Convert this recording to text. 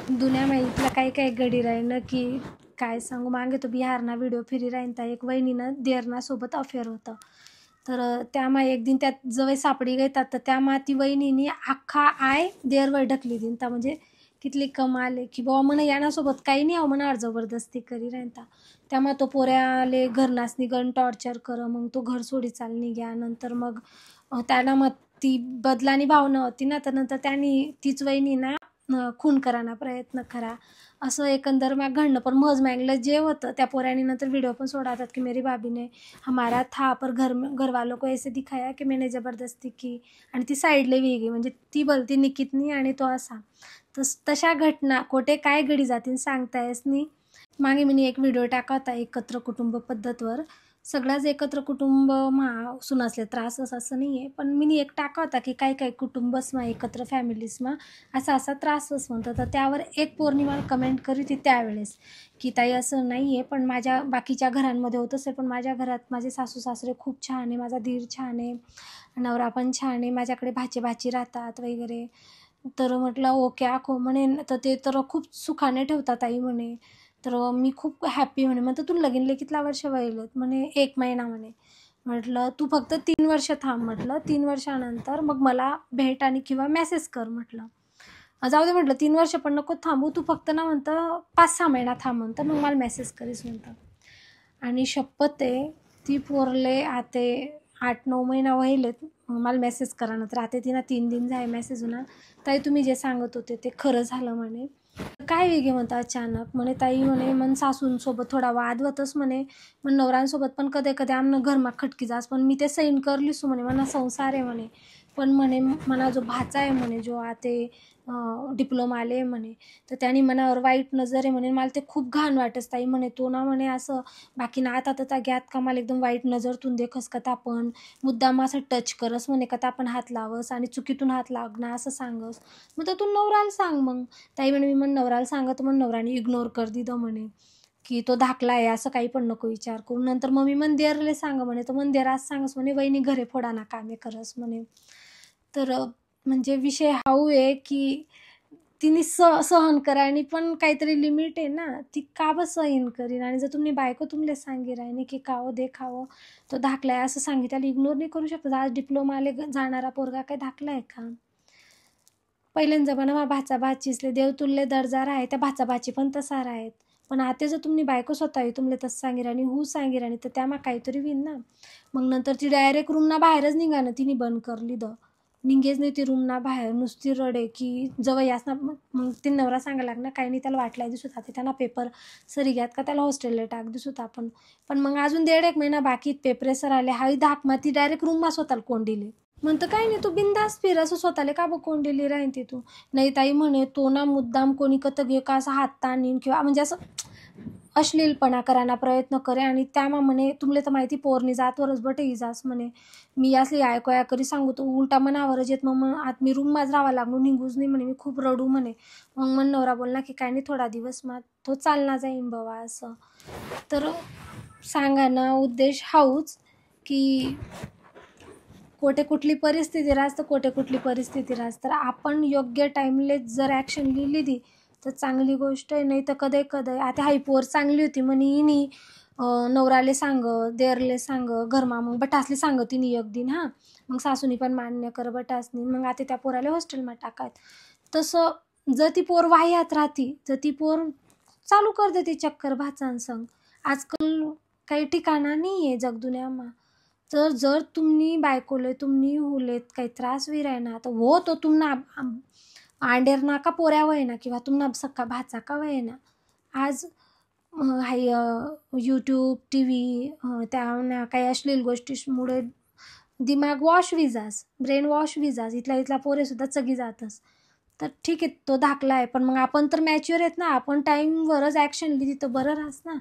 दुनिया माहितला काही काही गडी राहीनं की काय सांगू. मागे तो बिहारना व्हिडिओ फिरी राहीन त्या एक वहिनीनं देरना सोबत अफेअर होतं. तर त्यामा एक दिन त्यात जवळ सापडी घेतात तर त्यामा ती वहिनीनी अख्खा आय देरवर ढकली दिन. तर म्हणजे कितली कमाल आहे की बाबा म्हणा यानासोबत काही नाही म्हणा जबरदस्ती करी राहीन. त्यामुळे तो पोऱ्याले घरनास निघण टॉर्चर कर मग तो घर सोडी चाल निघ्या. नंतर मग त्याला मग ती बदलानी भावना होती ना तर नंतर त्यांनी तीच वहिनी ना खून करायला प्रयत्न करा असं एकंदर मग घडणं. पण मज मॅंगलं जे होतं त्या पोऱ्याने नंतर व्हिडिओ पण सोडतात की मेरी भाभी ने हमारा था पर घरवालों को ऐसे दिखाया की मैंने जबरदस्ती की. आणि ती साईडले वेगळी म्हणजे ती बोलती निकितनी आणि तो असा. तशा घटना कोठे काय घडी जातील सांगता येस नाही. मागे मी एक व्हिडिओ टाका होता एकत्र कुटुंब पद्धतवर. सगळ्याच एकत्र कुटुंब सुनासले त्रास असं नाही आहे. पण मी एक टाका होता की काही काही कुटुंबसमा एकत्र फॅमिलीजमा असा त्रासच म्हणतं. तर त्यावर एक पौर्णिमा कमेंट करी ती त्यावेळेस की ताई असं नाही आहे पण माझ्या बाकीच्या घरांमध्ये होत असेल पण माझ्या घरात माझे सासू सासरे खूप छान आहे, माझा दीर छान आहे, नवरा पण छान आहे, माझ्याकडे भाची भाची राहतात वगैरे. तर म्हटलं ओके आखो म्हणे तर ते तर खूप सुखाने ठेवतात ताई म्हणे. तर मी खूप हॅपी म्हणे. म्हणतं तू लगीनले कितला वर्ष व्हायलेत म्हणे 1 महिना म्हणे. म्हटलं तू फक्त 3 वर्ष थांब म्हटलं. 3 वर्षानंतर मग मला भेट आणि किंवा मेसेज कर म्हटलं. जाऊ दे म्हटलं 3 वर्ष पण नको थांबू तू फक्त ना म्हणतं 5-6 महिना थांब म्हणतं मग मला मेसेज करीस म्हणतं. आणि शपथ आहे ती पोरले आते 8-9 महिना व्हायलेत मला मेसेज करा नंतर आता तिनं 3 दिन झाले मेसेज होणार. ताई तुम्ही जे सांगत होते ते खरं झालं म्हणे. काय वेगळे म्हणतं अचानक म्हणे ताई म्हणे मन सासूंसोबत थोडा वाद होतच म्हणे. मग नवऱ्यांसोबत पण कधी कधी आमनं घरमा खटकी जास पण मी ते सैन करलीस म्हणे. मना संसार आहे म्हणे. पण म्हणे मना जो भाचा आहे म्हणे जो आते डिप्लोमा आले म्हणे तर त्यांनी मनावर वाईट नजर आहे म्हणे. मला ते खूप घाण वाटस ताई म्हणे. तो ना म्हणे असं बाकी ना आता तर घ्यात का मला एकदम वाईट नजरतून देखस का आपण मुद्दाम असं टच करस म्हणे का आपण हात लावस आणि चुकीतून हात लागणं असं सांगस. मग तर तू नवराला सांग मग. ताई म्हणे मी मग नवराला सांगत मग नवराने इग्नोर कर दिलं म्हणे की तो धाकला आहे असं काही पण नको विचार करू. नंतर मग मी मंदिरले सांग म्हणे तर मंदिर आज सांगस म्हणे वहिनी घरे फोडाना कामे करस म्हणे. तर म्हणजे विषय हाऊ आहे की तिने सहन करा आणि पण काहीतरी लिमिट आहे ना. ती का बस सहन करीन. आणि जर तुम्ही बायको तुमले सांगी राहिनी की खावं दे खावं तो धाकलाय असं सांगितलं इग्नोर नाही करू शकत. आज डिप्लोमा आले जाणारा पोरगा काय धाकला आहे का. पहिल्यान जमाना भाचा भाचीसले देवतुल्य दर्जा राहे त्या भाचा भाची पण तसा राहत. पण आता जर तुम्ही बायको स्वतः तुमले तसं सांगी राहिनी हू सांगी राहिनी तर त्यामा काहीतरी होईन ना. मग नंतर ती डायरेक्ट रूमना बाहेरच निघा ना तिने बंद करली निघेच नाही ती रूमना बाहेर नुसती रडे की जवळ यास ना. मग ती नवरा सांगायला लागणार काही नाही त्याला वाटलाय दिसत होता त्यांना पेपर सरी घ्यात का त्याला हॉस्टेलला टाक दिसत आपण. पण मग अजून 1.5 महिना बाकी पेपरे सर आले हाही धाक मा ती डायरेक्ट रूममा स्वतःला कोंडिले. म्हणतं काही नाही तू बिंदास फिर असं स्वतःला का बघ कोंडिली राहीन ती तू. नाही ताई म्हणे तो ना मुद्दाम कोणी कत घे का असं हात ताणीन किंवा म्हणजे असं अश्लीलपणा करायला प्रयत्न करे. आणि त्यामा म्हणे तुमले तर माहिती पोरणी जातवरच बटे इजास म्हणे. मी असली ऐकया करी सांगू तो उलटा मनावरच येत. मग आता मी रूममाच राहावं लागलो निघूच नाही म्हणे मी खूप रडू म्हणे. मग मन नवरा बोलला की काय नाही थोडा दिवस मग तो चालना जाईन बाबा असं. तर सांगा ना उद्देश हाऊच की कोठे कुठली परिस्थिती राहत तर कोठे कुठली परिस्थिती राहत. तर आपण योग्य टाईमलेच जर ॲक्शन लिहिली तर चांगली गोष्ट आहे. नाही तर कधी कधी आता हाई पोर चांगली होती म्हणे हिनी नवराले सांग देरले सांग घरमा मग बटासले सांग तिने एक दिन हां मग सासूनी पण मान्य कर बटासनी मग आता त्या पोराला हॉस्टेलमा टाकात. तसं जर ती पोर वाह्यात राहती तर ती पोर चालू कर देते चक्कर भाचांसंग. आजकाल काही ठिकाणा नाही आहे जगदुन्यामा. तर जर तुम्ही बायकोले तुम्ही हुलेत काही त्रास होई राहिना तर हो तो तुम्हाला आंडेर नाका पोऱ्या वय ना किंवा तुम्हाला सक्का भाचा का वय ना. आज हाय यूट्यूब टी व्ही त्या काही अश्लील गोष्टीमुळे दिमाग वॉश विजास ब्रेन वॉश विजास इथला पोरेसुद्धा चगी जातस. तर ठीक आहे तो धाकला आहे पण मग आपण तर मॅच्युअर आहेत ना. आपण टाईमवरच ॲक्शन लिहिली तर बरं राहस ना.